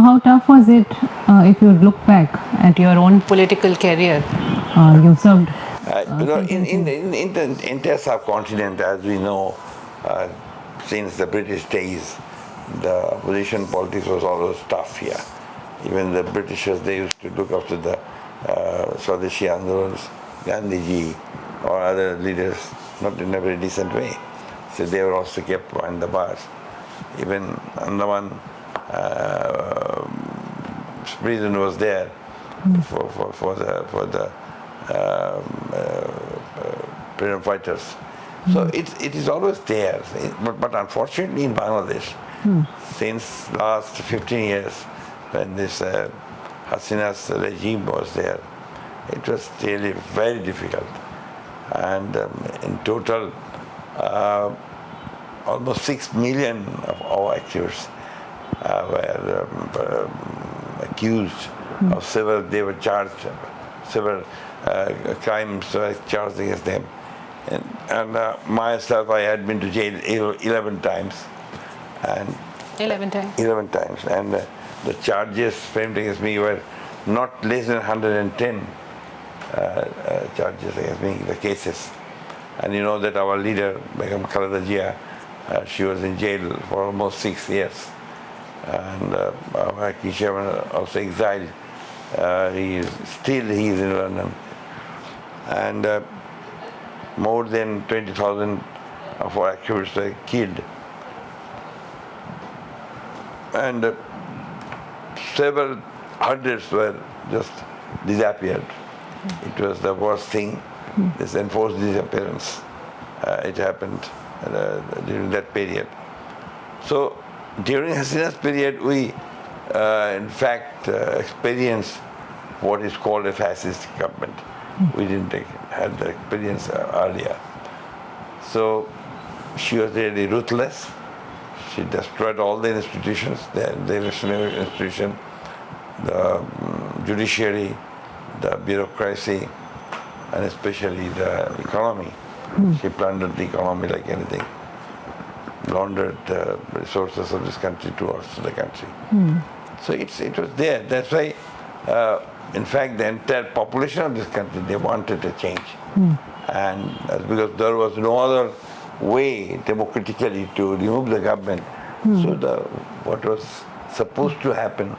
how tough was it if you look back at your own political career? You served in the entire subcontinent, as we know, since the British days, the opposition politics was always tough here. Even the Britishers, they used to look after the Swadeshi Andolans, Gandhiji, or other leaders, not in a very decent way. So they were also kept behind the bars. Even Andaman prison was there for the freedom fighters. So it is always there. But unfortunately in Bangladesh, since last 15 years, when this Hasina's regime was there, it was really very difficult. And in total, almost 6 million of our activists were accused of several, they were charged, several crimes were charged against them. And myself, I had been to jail 11 times. And 11 times? 11 times. And the charges framed against me were not less than 110 charges against me, the cases. And you know that our leader, Begum Khaleda Jia, she was in jail for almost 6 years. And our key chairman also exiled. He is in London. And more than 20,000 of our activists were killed. And several hundreds were just disappeared. It was the worst thing, this enforced disappearance. It happened during that period. So during Hasina's period, we in fact experienced what is called a fascist government. We didn't have the experience earlier. So she was really ruthless. She destroyed all the institutions, the election institution, the judiciary, the bureaucracy, and especially the economy. She plundered the economy like anything, laundered the resources of this country towards the country. So it was there. That's why, in fact, the entire population of this country, they wanted a change. And because there was no other way democratically to remove the government. So what was supposed to happen,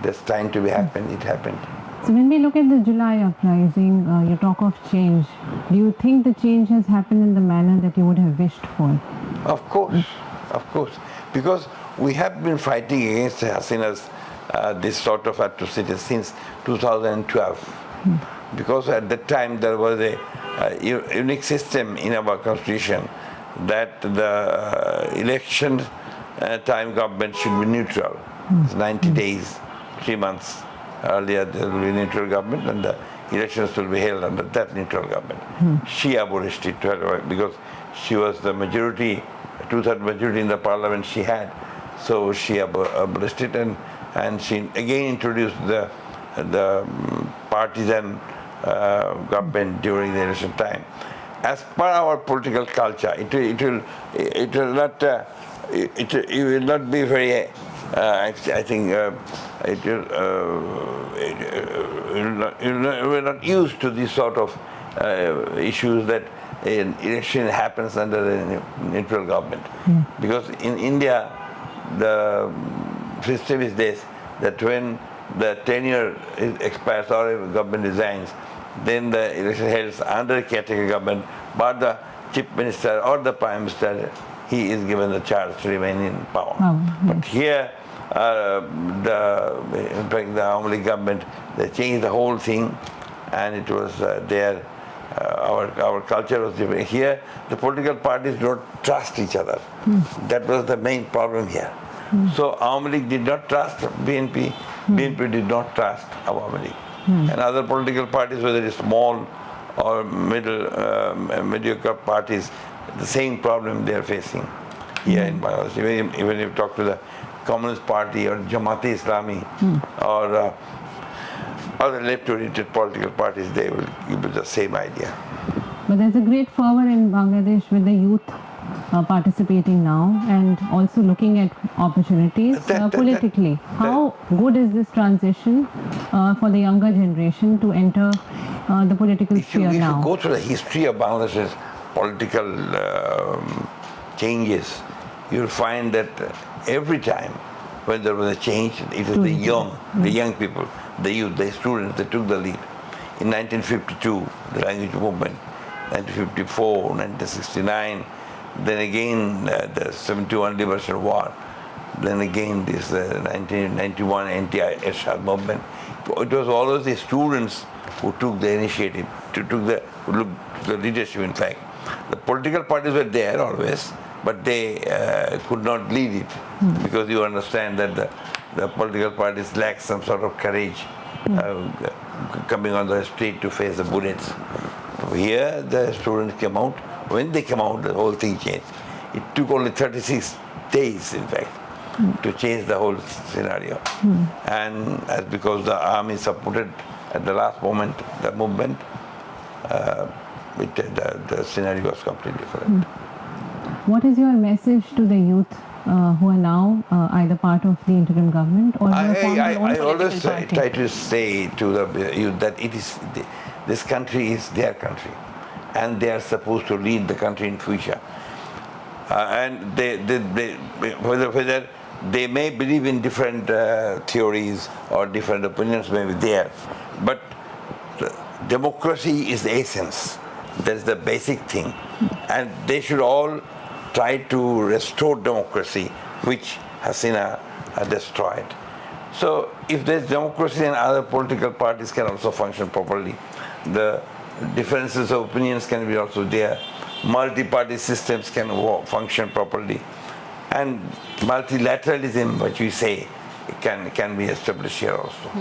this time to be happened, it happened. So when we look at the July uprising, you talk of change. Do you think the change has happened in the manner that you would have wished for? Of course. Because we have been fighting against Hasina's this sort of atrocities since 2012. Because at that time there was a unique system in our constitution that the election time government should be neutral. It's 90 days, 3 months. Earlier there will be neutral government and the elections will be held under that neutral government. She abolished it because she was the majority, 2/3 majority in the parliament she had. So she abolished it and she again introduced the partisan government during the election time. As per our political culture, it will not be very. I think we're not used to this sort of issues that an election happens under a neutral government. Because in India, the system is this, that when the tenure expires or if the government resigns, then the election held under a caretaker government, but the chief minister or the prime minister, he is given the charge to remain in power. But here, in fact, the Awami League government, they changed the whole thing, and it was there. Our culture was different. Here, the political parties don't trust each other. That was the main problem here. So Awami League did not trust BNP. BNP did not trust Awami League. And other political parties, whether it's small or mediocre parties, the same problem they are facing here in Bangladesh. Even if you talk to the Communist Party or Jamaat Islami or other left-oriented political parties, they will give you the same idea. But there's a great fervor in Bangladesh with the youth participating now and also looking at opportunities politically. How good is this transition for the younger generation to enter the political sphere now? If you go through the history of Bangladesh's political changes, you'll find that every time when there was a change, it was the young people, the youth, the students that took the lead. In 1952, the language movement, 1954, 1969, then again the 71 Liberation War, then again this 1991 anti-Ershad movement. It was always the students who took the initiative, who took the leadership, in fact. The political parties were there always, but they could not lead it because you understand that the political parties lack some sort of courage coming on the street to face the bullets. Here, the students came out. When they came out, the whole thing changed. It took only 36 days, in fact, to change the whole scenario. And as because the army supported at the last moment the movement, the scenario was completely different. What is your message to the youth who are now either part of the interim government or I always try to say to the youth that this country is their country, and they are supposed to lead the country in future. And whether they may believe in different theories or different opinions may be there, but democracy is the essence. That's the basic thing, and they should all try to restore democracy, which Hasina destroyed. So if there's democracy and other political parties can also function properly, the differences of opinions can be also there, multi-party systems can function properly, and multilateralism, what you say, can be established here also.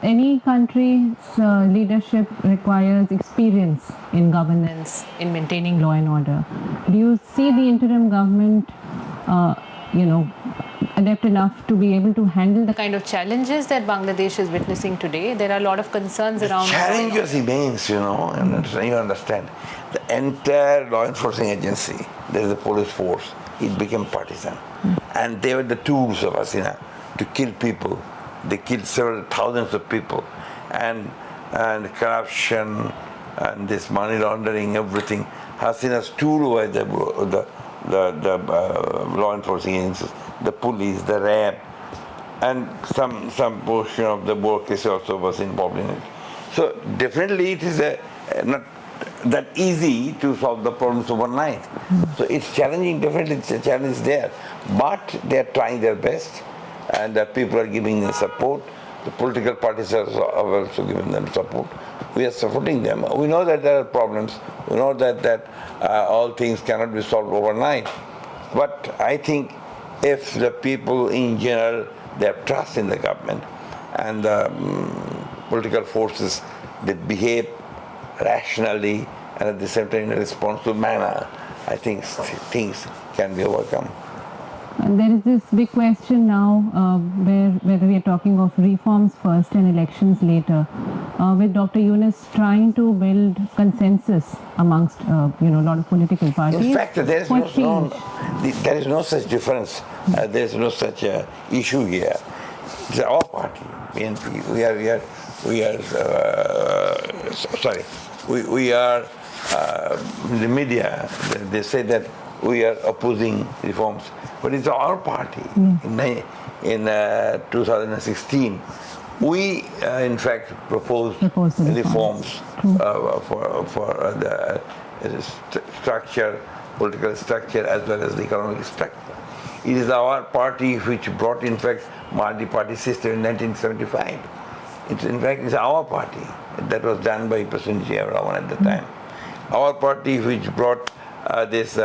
Any country's leadership requires experience in governance, in maintaining law and order. Do you see the interim government, adept enough to be able to handle the kind of challenges that Bangladesh is witnessing today? There are a lot of concerns around. Challenges immense, and you understand. The entire law enforcing agency, there is a police force, it became partisan. And they were the tools of Hasina to kill people. They killed several thousands of people, and corruption and this money laundering, everything. Hasina's tool were the law enforcement agencies, the police, the RAB, and some portion of the bureaucracy also was involved in it. So definitely it is not that easy to solve the problems overnight. So it's challenging. Definitely, it's a challenge there, but they are trying their best. And people are giving them support. The political parties are also giving them support. We are supporting them. We know that there are problems. We know that all things cannot be solved overnight. But I think if the people in general, they have trust in the government and the political forces, they behave rationally and at the same time in a responsible manner, I think things can be overcome. There is this big question now whether we are talking of reforms first and elections later, with Dr. Yunus trying to build consensus amongst a lot of political parties. In fact, there is no such difference. There is no such issue here. It's our party, BNP. We are the media. They say that we are opposing reforms, but it's our party. In 2016, we in fact proposed reforms for the structure, political structure, as well as the economic structure. It is our party which brought, in fact, multi-party system in 1975. It's our party. That was done by President Jiauraman at the time. Our party which brought this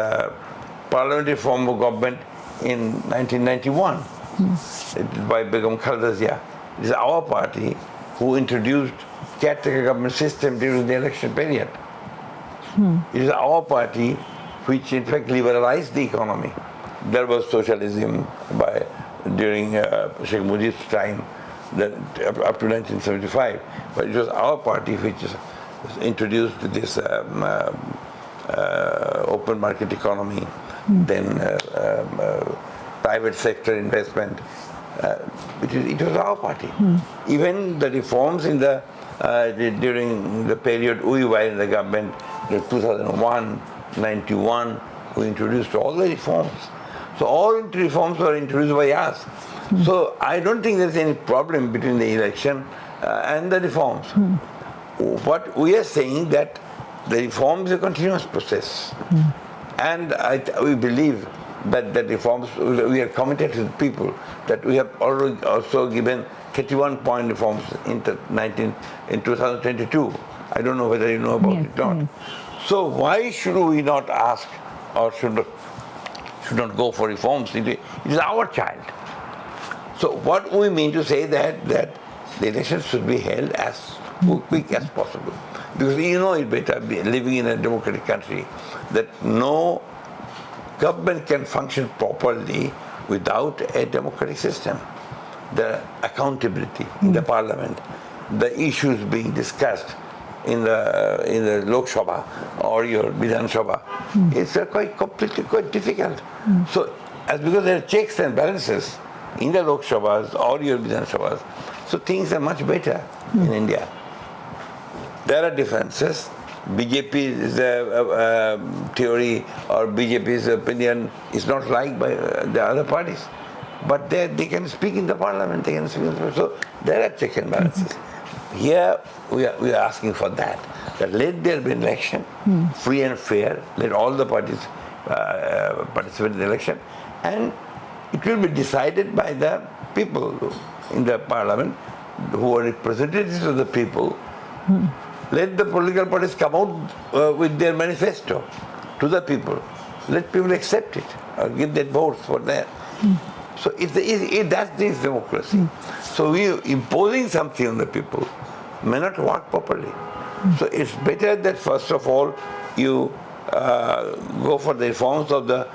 parliamentary form of government in 1991 by Begum Khaleda Zia. It is our party who introduced caretaker government system during the election period. It is our party which in fact liberalized the economy. There was socialism during Sheikh Mujib's time, up to 1975, but it was our party which introduced this open open market economy, then private sector investment. It was our party. Even the reforms in during the period we were in the government, the 2001, 91, we introduced all the reforms. So all reforms were introduced by us. So I don't think there's any problem between the election and the reforms. What we are saying that the reform is a continuous process. And we believe that the reforms, we are committed to the people, that we have already also given 31-point reforms in 2022. I don't know whether you know about it or not. So why should we not ask or should not go for reforms? It is our child. So what we mean to say that the elections should be held as quick as possible. Because you know it better, living in a democratic country, that no government can function properly without a democratic system. The accountability in the parliament, the issues being discussed in the Lok Sabha or your Vidhan Sabha, it's quite difficult. So because there are checks and balances in the Lok Sabhas or your Vidhan Sabhas, so things are much better in India. There are differences. BJP's theory or BJP's opinion is not liked by the other parties. But they can speak in the parliament, they can speak in the, so there are checks and balances. Here we are asking for that let there be an election, free and fair, let all the parties participate in the election, and it will be decided by the people in the parliament who are representatives of the people. Let the political parties come out with their manifesto to the people. Let people accept it or give their votes for that. So that's this democracy. So we imposing something on the people may not work properly. So it's better that first of all you go for the reforms of the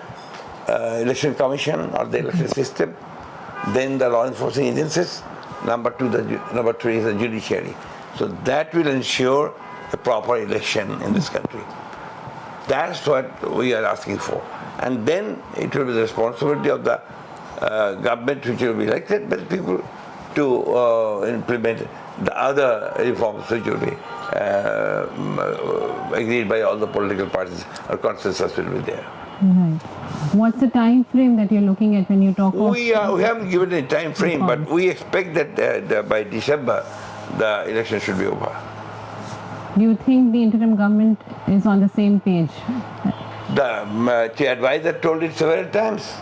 election commission or the election system, then the law enforcement agencies. Number three is the judiciary. So that will ensure a proper election in this country. That's what we are asking for. And then it will be the responsibility of the government which will be elected by the people to implement the other reforms which will be agreed by all the political parties, or consensus will be there. Right. What's the time frame that you're looking at when you talk of... We haven't given a time frame, but we expect that by December the election should be over. Do you think the interim government is on the same page? The Chief Adviser told it several times.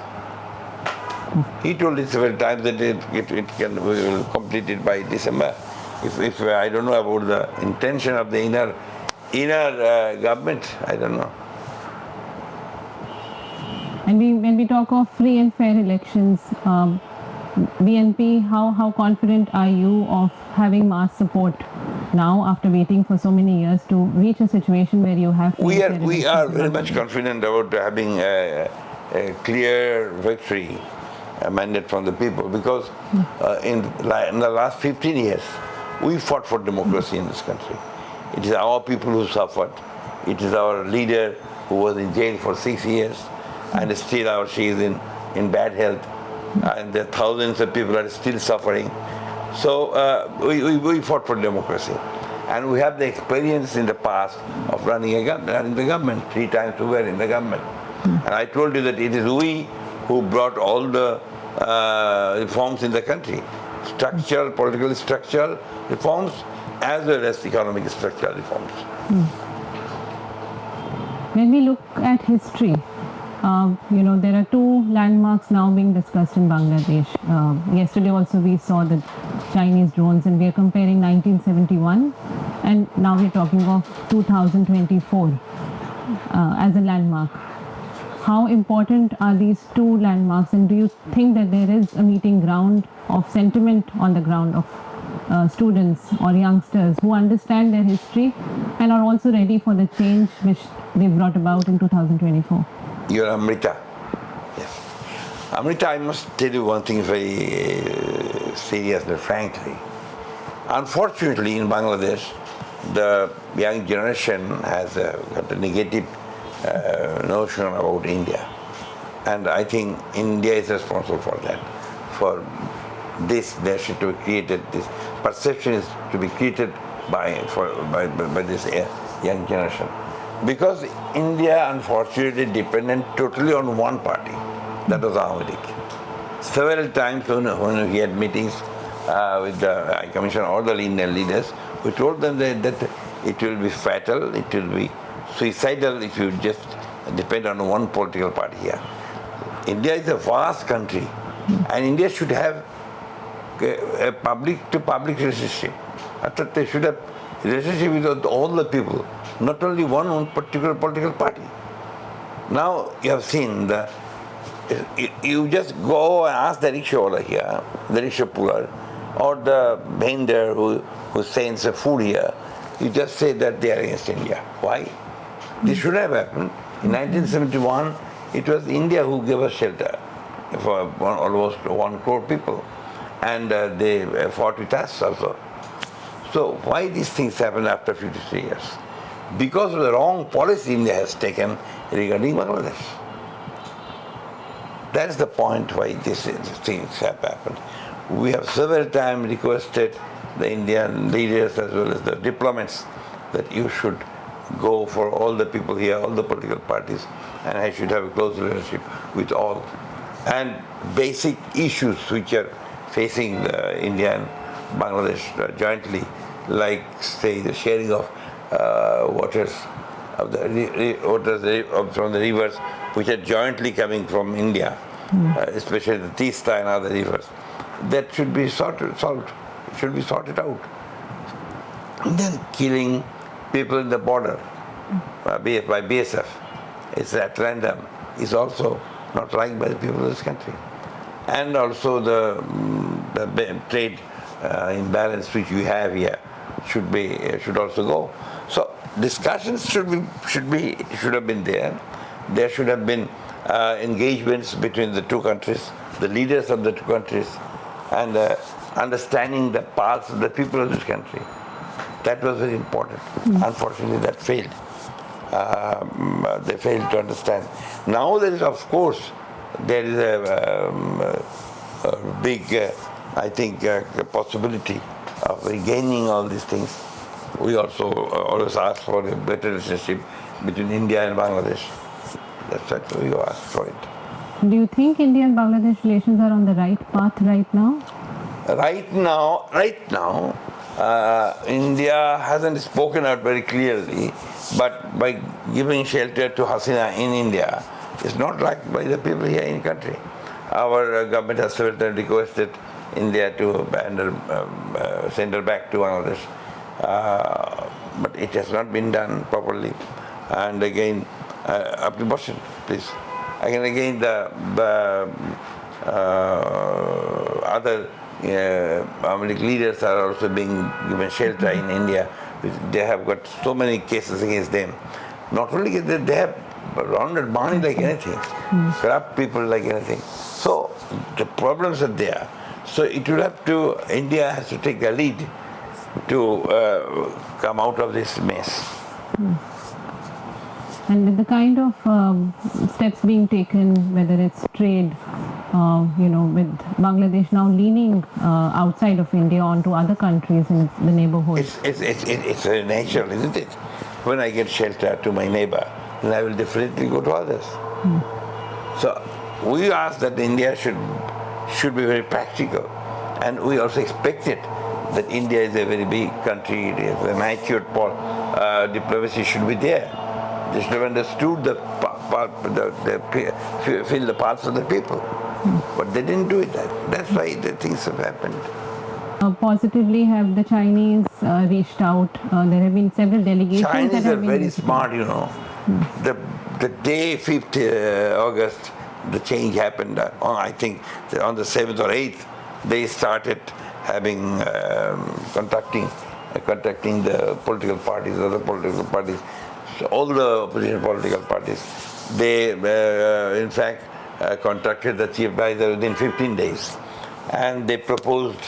He told it several times that we will complete it by December. If I don't know about the intention of the inner government, I don't know. And when we talk of free and fair elections, BNP, how confident are you of having mass support now after waiting for so many years to reach a situation where you have... We are very much confident about having a clear victory mandate from the people, because in the last 15 years we fought for democracy in this country. It is our people who suffered. It is our leader who was in jail for 6 years and still she is in bad health, and there are thousands of people are still suffering. So we fought for democracy, and we have the experience in the past of running the government. 3 times we were in the government, and I told you that it is we who brought all the reforms in the country, political structural reforms, as well as economic structural reforms. When we look at history, there are 2 landmarks now being discussed in Bangladesh. Yesterday also we saw the Chinese drones, and we are comparing 1971 and now we're talking of 2024 as a landmark. How important are these 2 landmarks, and do you think that there is a meeting ground of sentiment on the ground of students or youngsters who understand their history and are also ready for the change which they brought about in 2024? You're Amrita. Yes. Amrita, I must tell you one thing very seriously, frankly. Unfortunately, in Bangladesh, the young generation has got a negative notion about India. And I think India is responsible for that, for this nation to be created, this perception is to be created by this young generation. Because India, unfortunately, depended totally on one party, that was Ahmad. Several times when we had meetings with the High Commission or the Indian leaders, we told them that it will be fatal, it will be suicidal if you just depend on one political party here. India is a vast country, and India should have a public-to-public relationship. I thought they should have a relationship with all the people, not only one particular political party. Now you have seen you just go and ask the rickshaw here, the rickshaw puller, or the vendor who sends the food here, you just say that they are against India. Why? This should have happened. In 1971, it was India who gave us shelter for almost 1 crore people. And they fought with us also. So why these things happen after 53 years? Because of the wrong policy India has taken regarding Bangladesh. That's the point why these things have happened. We have several times requested the Indian leaders as well as the diplomats that you should go for all the people here, all the political parties, and I should have a close relationship with all. And basic issues which are facing India and Bangladesh jointly, like say the sharing of waters of the waters from the rivers which are jointly coming from India, especially the Teesta and other rivers, that should be sorted out. And then killing people in the border by BSF, it's at random, is also not liked by the people of this country. And also the trade imbalance which we have here should also go. So discussions should have been there. There should have been engagements between the two countries, the leaders of the two countries, and understanding the paths of the people of this country. That was very important. Unfortunately, that failed. They failed to understand. Now there is, of course, there is a big, I think, possibility of regaining all these things. We also always ask for a better relationship between India and Bangladesh. That's what we ask for it. Do you think India and Bangladesh relations are on the right path right now? Right now, India hasn't spoken out very clearly, but by giving shelter to Hasina in India, it's not liked by the people here in the country. Our government has several times requested India to send her back to Bangladesh, but it has not been done properly. And again, up to Boston, please. Again, the other leaders are also being given shelter in India. They have got so many cases against them. Not only that, they have laundered money like anything, corrupt people like anything. So the problems are there. So it will have to, India has to take the lead to come out of this mess. And with the kind of steps being taken, whether it's trade, with Bangladesh now leaning outside of India onto other countries in the neighborhood. It's natural, isn't it? When I get shelter to my neighbor, then I will definitely go to others. So we ask that India should be very practical, and we also expect it that India is a very big country. It is a matured diplomacy should be there. They should have understood feel the parts of the people. But they didn't do it. That's why the things have happened. Positively, have the Chinese reached out? There have been several delegations. Chinese are very smart, The day 5th August, the change happened. I think on the 7th or 8th, they started having contacting the political parties, other political parties, so all the opposition political parties. They, in fact, contacted the Chief Adviser within 15 days, and they proposed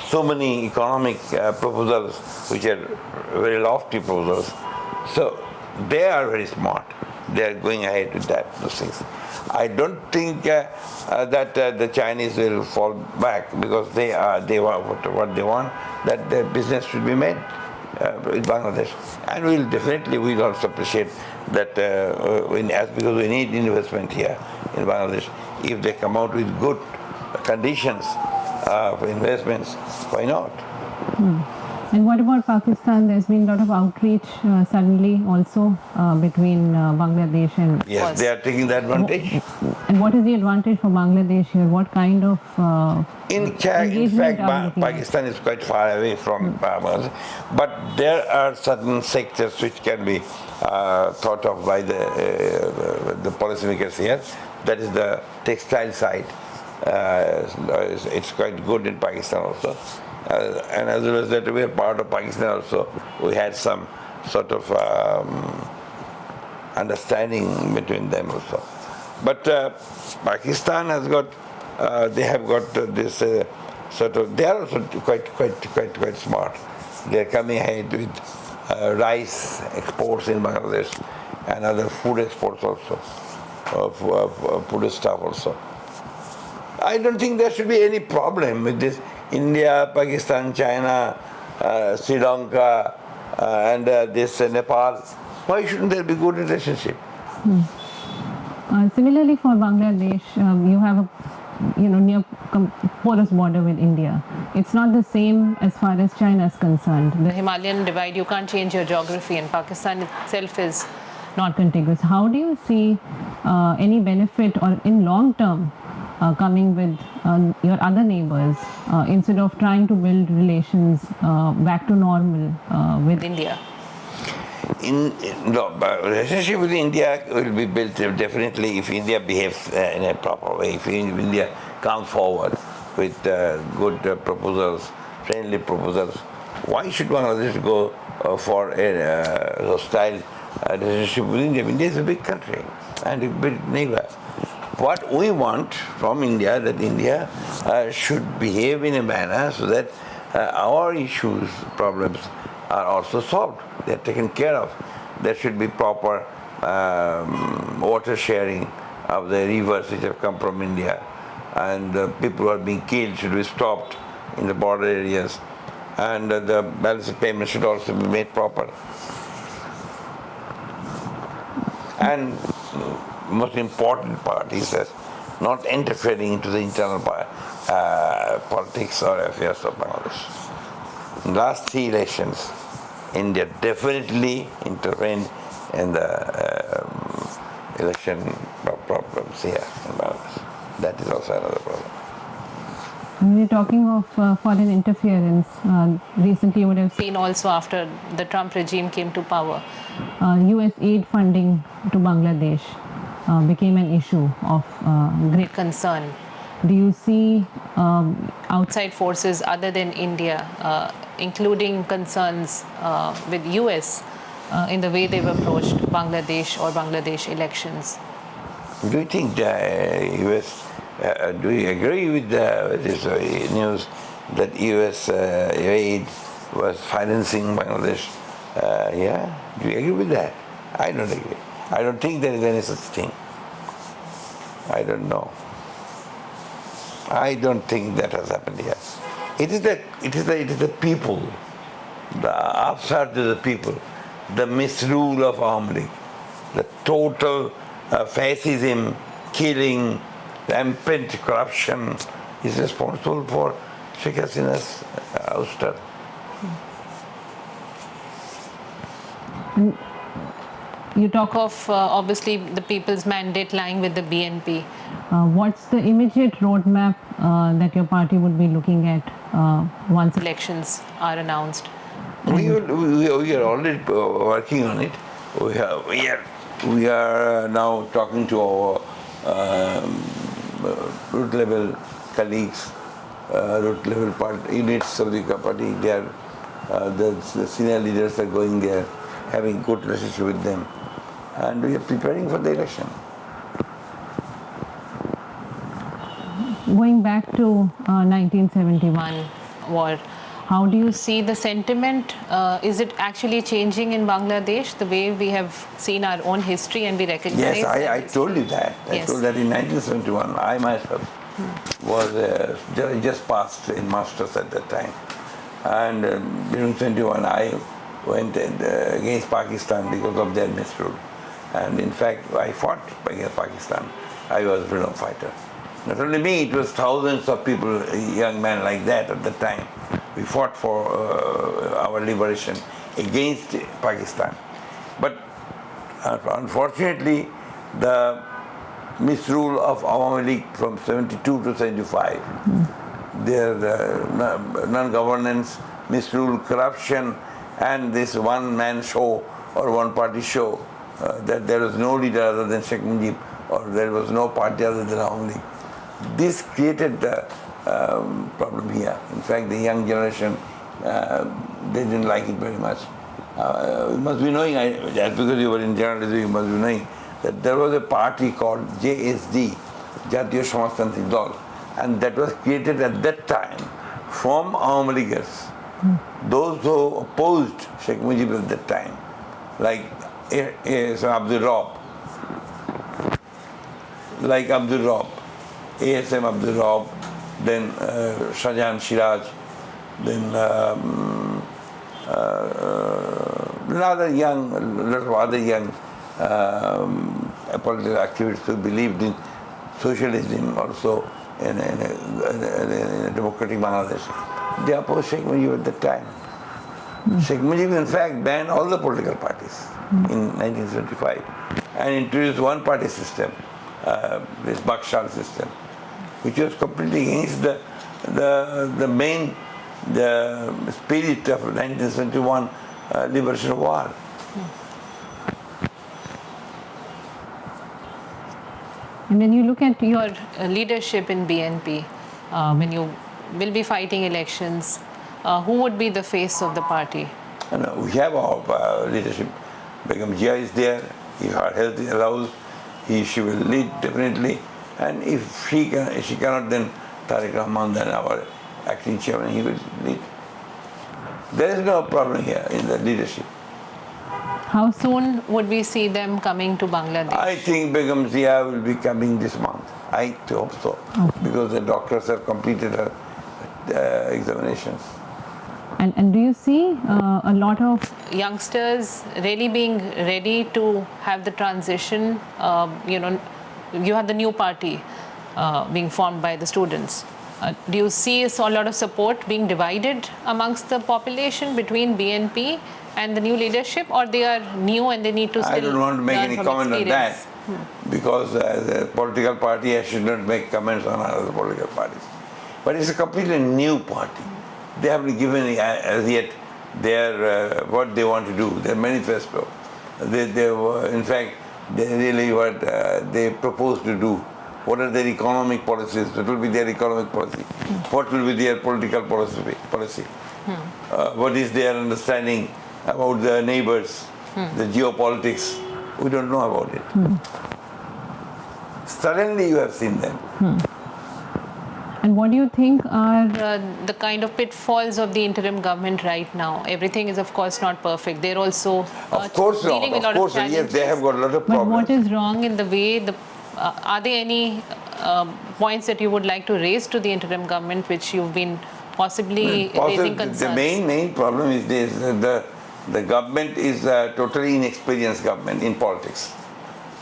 so many economic proposals, which are very lofty proposals. So they are very smart. they are going ahead with those things. I don't think that the Chinese will fall back, because they want what they want, that their business should be made with Bangladesh, and we'll also appreciate that because we need investment here in Bangladesh. If they come out with good conditions for investments, why not? And what about Pakistan? There's been a lot of outreach suddenly also between Bangladesh and... Yes, they are taking the advantage. And what is the advantage for Bangladesh here? What kind of in engagement fact, Pakistan is quite far away from Bangladesh, but there are certain sectors which can be thought of by the policymakers here. That is the textile side. It's quite good in Pakistan also. And as well as that, we are part of Pakistan also. We had some sort of understanding between them also. But Pakistan has got, they have got this sort of. They are also quite smart. They are coming ahead with rice exports in Bangladesh and other food exports also, food stuff also. I don't think there should be any problem with this. India, Pakistan, China, Sri Lanka, and this Nepal. Why shouldn't there be good relationship? Similarly, for Bangladesh, you have a near porous border with India. It's not the same as far as China is concerned. The Himalayan divide, you can't change your geography, and Pakistan itself is not contiguous. How do you see any benefit or in long term coming with your other neighbors instead of trying to build relations back to normal with India? Relationship with India will be built definitely if India behaves in a proper way. If India comes forward with good proposals, friendly proposals, why should Bangladesh go for a hostile relationship with India? India is a big country and a big neighbor. What we want from India, that India should behave in a manner so that our issues, problems are also solved. They are taken care of. There should be proper water sharing of the rivers which have come from India, and the people who are being killed should be stopped in the border areas, and the balance of payment should also be made proper. And most important part is that not interfering into the internal politics or affairs of Bangladesh. In the last 3 elections, India definitely intervened in the election problems here in Bangladesh. That is also another problem. When we're talking of foreign interference, recently you would have seen also after the Trump regime came to power, US aid funding to Bangladesh became an issue of great concern. Do you see outside forces other than India, including concerns with US in the way they've approached Bangladesh or Bangladesh elections? Do you think the US, do you agree with this news that US aid was financing Bangladesh? Yeah, do you agree with that? I don't agree. I don't think there is any such thing. I don't know. I don't think that has happened here. It is the people, the upsurge of the people, the misrule of Army, the total fascism, killing, rampant corruption is responsible for Sheikh Hasina's ouster. You talk of obviously the people's mandate lying with the BNP. What's the immediate roadmap that your party would be looking at once elections are announced? We are already working on it. We are now talking to our root level colleagues, root level units of the party. They are the senior leaders are going there, having good relationship with them, and we are preparing for the election. Going back to 1971 war, How do you see the sentiment? Is it actually changing in Bangladesh, the way we have seen our own history and we recognize? Yes, I history? told you that. I told that in 1971, I myself was just passed in masters at that time. And during 21, I went against Pakistan because of their misrule. And in fact, I fought against Pakistan. I was a freedom fighter. Not only me, it was thousands of people, young men like that at the time. We fought for our liberation against Pakistan. But unfortunately, the misrule of Awami League from 72 to 75, their non-governance, misrule, corruption, and this one-man show or one-party show, that there was no leader other than Sheikh Mujib, or there was no party other than Awami League. This created the problem here. In fact, the young generation, they didn't like it very much. You must be knowing, just because you were in journalism, you must be knowing that there was a party called JSD, Jatiya Samajtantrik Dal, and that was created at that time from Awami Leaguers. Those who opposed Sheikh Mujib at that time, like Abdul Raub, ASM Abdul Raub, then Shahjahan Shiraj, then a lot of other young political activists who believed in socialism also in a democratic Bangladesh. They opposed Sheikh Mujib at that time. Sheikh Mujib, in fact, banned all the political parties in 1975 and introduced one-party system, this Bakshal system, which was completely against the spirit of 1971 liberation war. And when you look at your leadership in BNP, when you will be fighting elections, who would be the face of the party? We have our leadership. Begum Jia is there. If her health allows, she will lead definitely. And if she cannot, then Tariq Rahman, then our acting chairman, he will lead. There is no problem here in the leadership. How soon would we see them coming to Bangladesh? I think Begum Zia will be coming this month. I hope so, because the doctors have completed her examinations. And do you see a lot of youngsters really being ready to have the transition? You have the new party being formed by the students. Do you see a lot of support being divided amongst the population between BNP and the new leadership, or they are new and they need to still I don't want to make any comment on that, because as a political party I should not make comments on other political parties. But it's a completely new party. They haven't given as yet their what they want to do, their manifesto. In fact, they really what they propose to do. What are their economic policies? What will be their economic policy? What will be their political policy? What is their understanding about the neighbors, the geopolitics? We don't know about it. Suddenly you have seen them. And what do you think are the kind of pitfalls of the interim government right now? Everything is, of course, not perfect. They're also dealing with a lot of challenges. Yes, they have got a lot of problems. But what is wrong in the way are there any points that you would like to raise to the interim government which you've been possibly raising concerns? The main problem is this: the government is a totally inexperienced government in politics.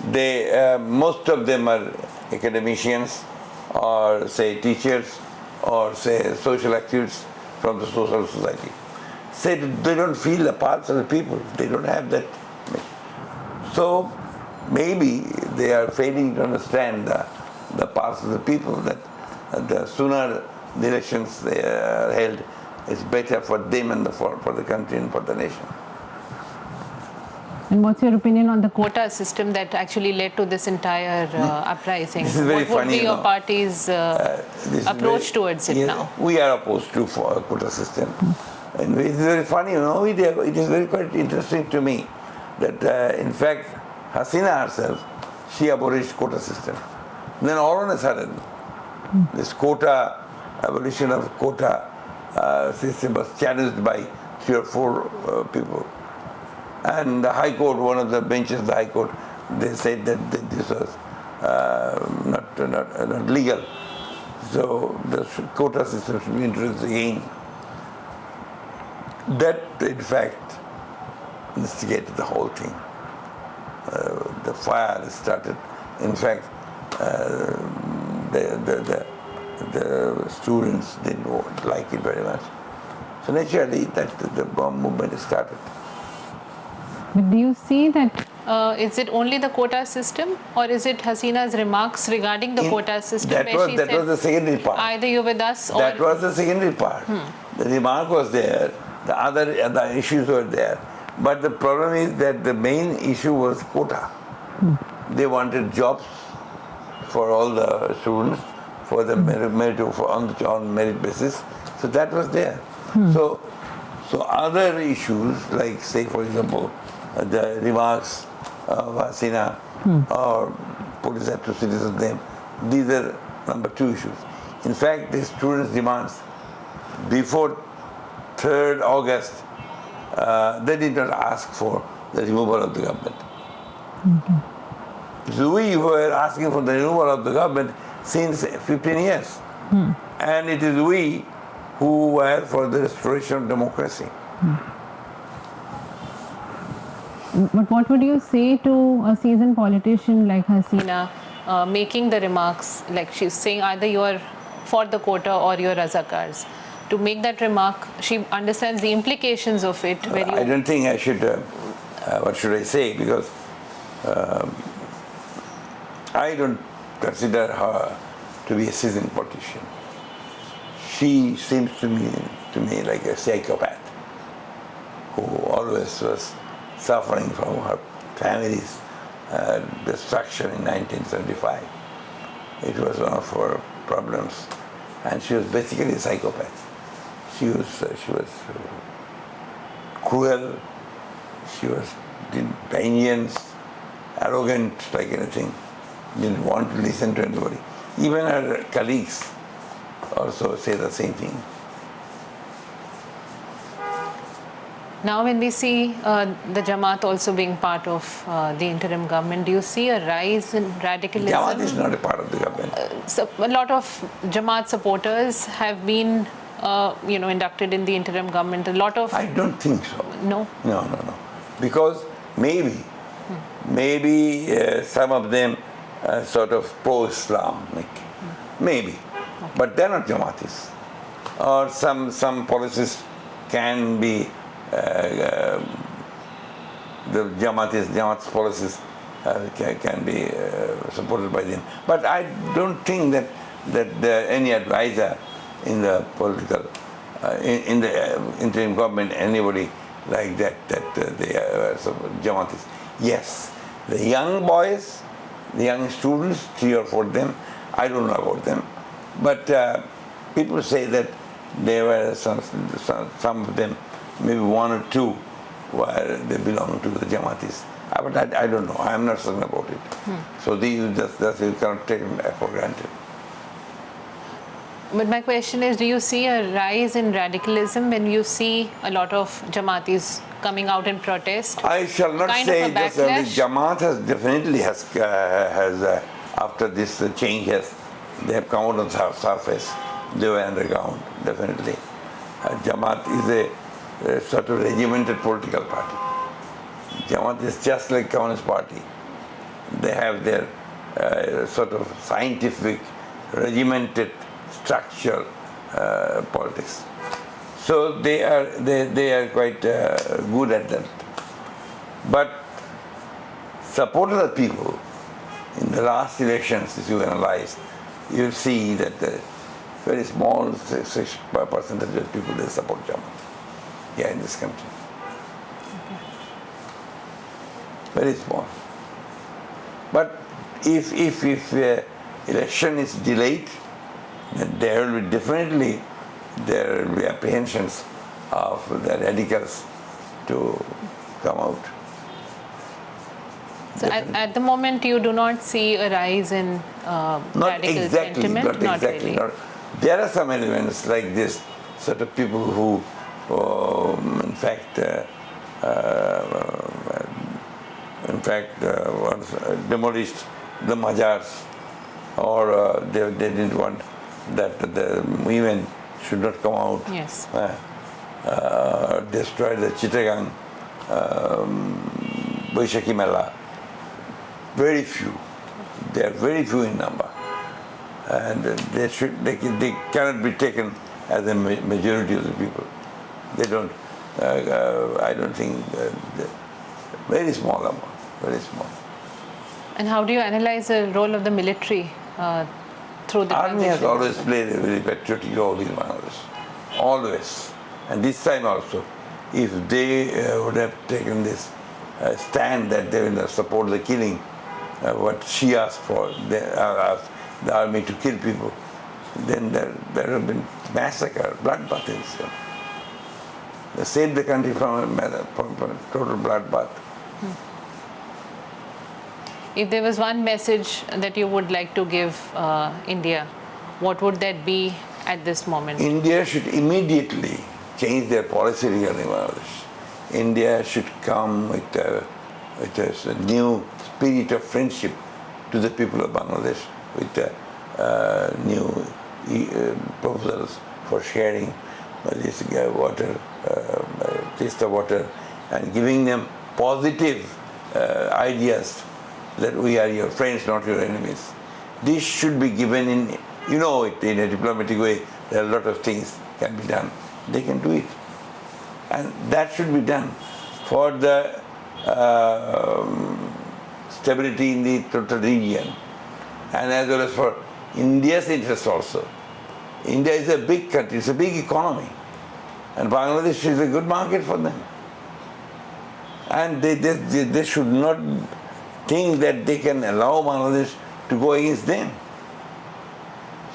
Most of them are academicians, or say teachers, or say social activists from the social society. Say they don't feel the pulse of the people. They don't have that. So maybe they are failing to understand the pulse of the people, that the sooner the elections are held, it's better for them and for the country and for the nation. And what's your opinion on the quota system that actually led to this entire uprising? This is very what would funny, be your party's approach towards it now? We are opposed to a quota system. And it's very funny, it is very quite interesting to me that in fact Hasina herself, she abolished quota system. Then all on a sudden, this abolition of quota system was challenged by 3 or 4 people. And the High Court, one of the benches of the High Court, they said that this was not legal. So the quota system should be introduced again. That, in fact, instigated the whole thing. The fire started. In fact, the students didn't like it very much. So naturally, the bomb movement started. But do you see that? Is it only the quota system, or is it Hasina's remarks regarding the quota system? That was the secondary part. Either you're with us or... That was the secondary part. The remark was there. The issues were there. But the problem is that the main issue was quota. They wanted jobs for all the students, for the merit on merit basis. So that was there. So other issues, like say for example, the remarks of Hasina or police atrocities of them, these are number 2 issues. In fact, the students' demands before 3rd August, they did not ask for the removal of the government. So we were asking for the removal of the government since 15 years. And it is we who were for the restoration of democracy. But what would you say to a seasoned politician like Hasina? Making the remarks, like she's saying either you're for the quota or you're Razakars. To make that remark, she understands the implications of it. I don't think I should, what should I say, because I don't consider her to be a seasoned politician. She seems to me like a psychopath who always was suffering from her family's destruction in 1975. It was one of her problems, and she was basically a psychopath. She was cruel. She was vengeance, arrogant like anything. Didn't want to listen to anybody. Even her colleagues also say the same thing. Now when we see the Jamaat also being part of the interim government, do you see a rise in radicalism? Jamaat is not a part of the government. So a lot of Jamaat supporters have been inducted in the interim government. A lot of... I don't think so. No? No. Because maybe some of them sort of pro-Islamic. Maybe. But they're not Jamaatis. Or some policies can be the Jamaat's policies can be supported by them. But I don't think that any advisor in the political, in the interim government, anybody like that they are Jamaatis. Yes, the young boys, the young students, 3 or 4 of them, I don't know about them. But people say that there were some of them, maybe 1 or 2, where they belong to the Jamaatis. But I don't know. I'm not certain about it. So these you cannot take them for granted. But my question is, do you see a rise in radicalism when you see a lot of Jamaatis coming out in protest? I shall not say just the Jamaat has after this change they have come out on the surface. They were underground, definitely. Jamaat is a sort of regimented political party. Jamaat is just like Communist Party. They have their sort of scientific, regimented structure politics. So they are quite good at that. But supporters of people in the last elections, if you analyze, you'll see that the very small percentage of people they support Jamaat in this country. Very small. But if election is delayed, then there will be apprehensions of the radicals to come out. So at the moment you do not see a rise in radical sentiment? Not exactly. Really. There are some elements like this, set of people who, in fact, demolished the Mazars, or they didn't want that the women should not come out. Yes. Destroyed the Chittagong Baishakhi Mela. Very few. They are very few in number, and they cannot be taken as a majority of the people. They don't. I don't think. Very small number. Very small. And how do you analyze the role of the military through the Army has transition? always played a very patriotic role in Bangladesh. Always. And this time also, if they would have taken this stand that they will support the killing, what she asked for, they asked the army to kill people, then there would have been massacre, bloodbath. They saved the country from a total bloodbath. If there was one message that you would like to give India, what would that be at this moment? India should immediately change their policy regarding Bangladesh. India should come with a new spirit of friendship to the people of Bangladesh, with new proposals for sharing this water, taste of water, and giving them positive ideas that we are your friends, not your enemies. This should be given in, in a diplomatic way. There are a lot of things can be done. They can do it. And that should be done for the stability in the total region, and as well as for India's interest also. India is a big country, it's a big economy, and Bangladesh is a good market for them. And they should not think that they can allow Bangladesh to go against them.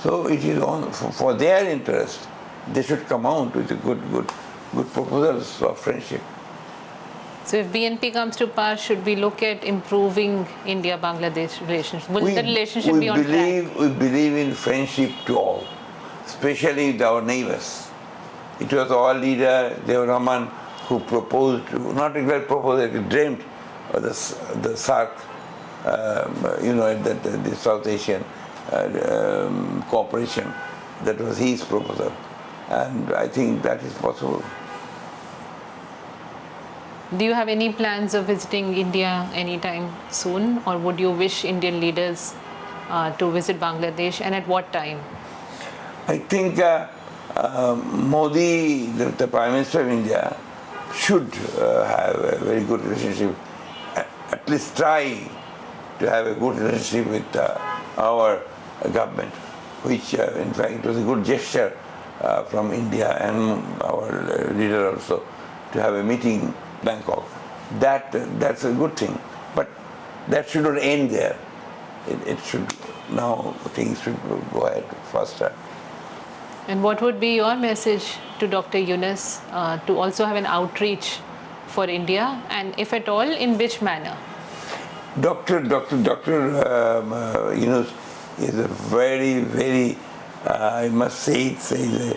So it is for their interest. They should come out with good proposals of friendship. So if BNP comes to power, should we look at improving India-Bangladesh relations? Will the relationship be on track? We believe in friendship to all, especially with our neighbors. It was our leader, Dev Rahman, who proposed, not exactly proposed, he dreamt of the SAARC, the South Asian cooperation. That was his proposal. And I think that is possible. Do you have any plans of visiting India anytime soon, or would you wish Indian leaders to visit Bangladesh, and at what time? I think Modi, the Prime Minister of India, should have a very good relationship, at least try to have a good relationship with our government, which in fact it was a good gesture from India and our leader also to have a meeting in Bangkok. That's a good thing, but that should not end there. It should, now things should go ahead faster. And what would be your message to Dr. Yunus to also have an outreach for India, and if at all, in which manner? Dr. Yunus is a very, very, I must say it,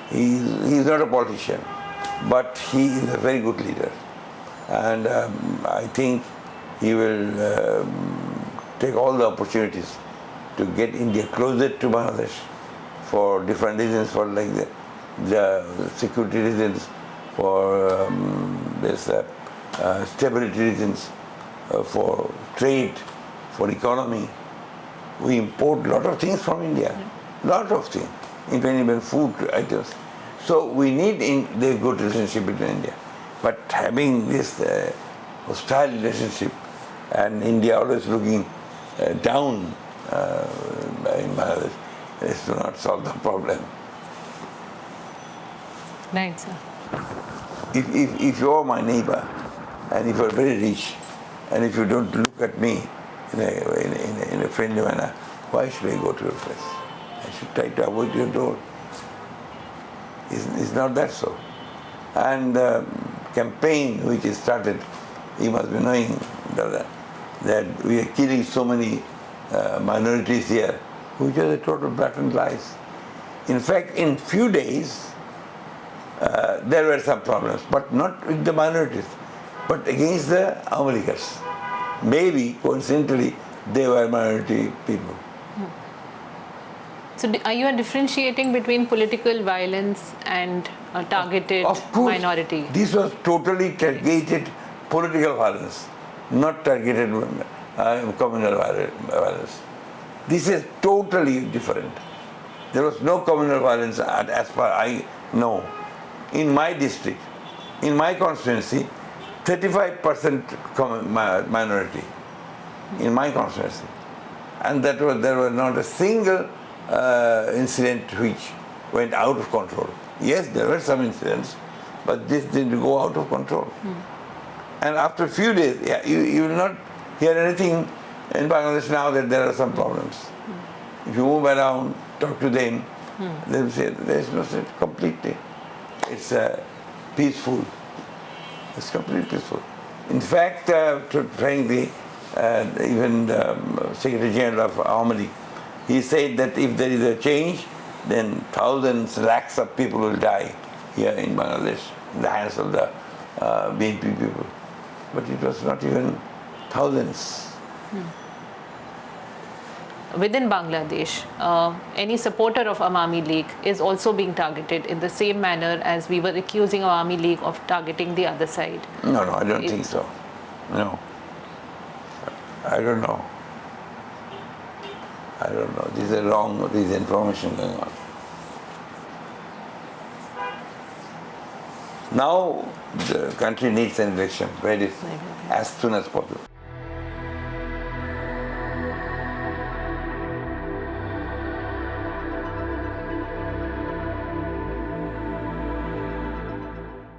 he's not a politician, but he is a very good leader. And I think he will take all the opportunities to get India closer to Bangladesh for different reasons, for like the security reasons, for this stability reasons, for trade, for economy. We import a lot of things from India, lot of things, even food items. So we need the good relationship between India. But having this hostile relationship and India always looking down in Bangladesh, is to not solve the problem. Right, sir. If you are my neighbor, and if you are very rich, and if you don't look at me in a friendly manner, why should I go to your place? I should try to avoid your door. It's not that so. And the campaign which is started, you must be knowing that we are killing so many minorities here, which are the total blatant lies. In fact, in few days, there were some problems, but not with the minorities, but against the Awami Leaguers. Maybe, coincidentally, they were minority people. So are you differentiating between political violence and targeted Of course, minority? This was totally targeted political violence, not targeted communal violence. This is totally different. There was no communal violence as far I know. In my district, in my constituency, 35% minority in my constituency. And there was not a single incident which went out of control. Yes, there were some incidents, but this didn't go out of control. And after a few days, you will not hear anything in Bangladesh now that there are some problems. If you move around, talk to them, they will say there is no state completely. It's peaceful. It's completely peaceful. In fact, frankly, even the Secretary General of Awami League, he said that if there is a change, then thousands, lakhs of people will die here in Bangladesh in the hands of the BNP people. But it was not even thousands. Within Bangladesh, any supporter of Awami League is also being targeted in the same manner as we were accusing Awami League of targeting the other side. No, I don't think so. No. I don't know. This is a wrong information going on. Now the country needs an election as soon as possible.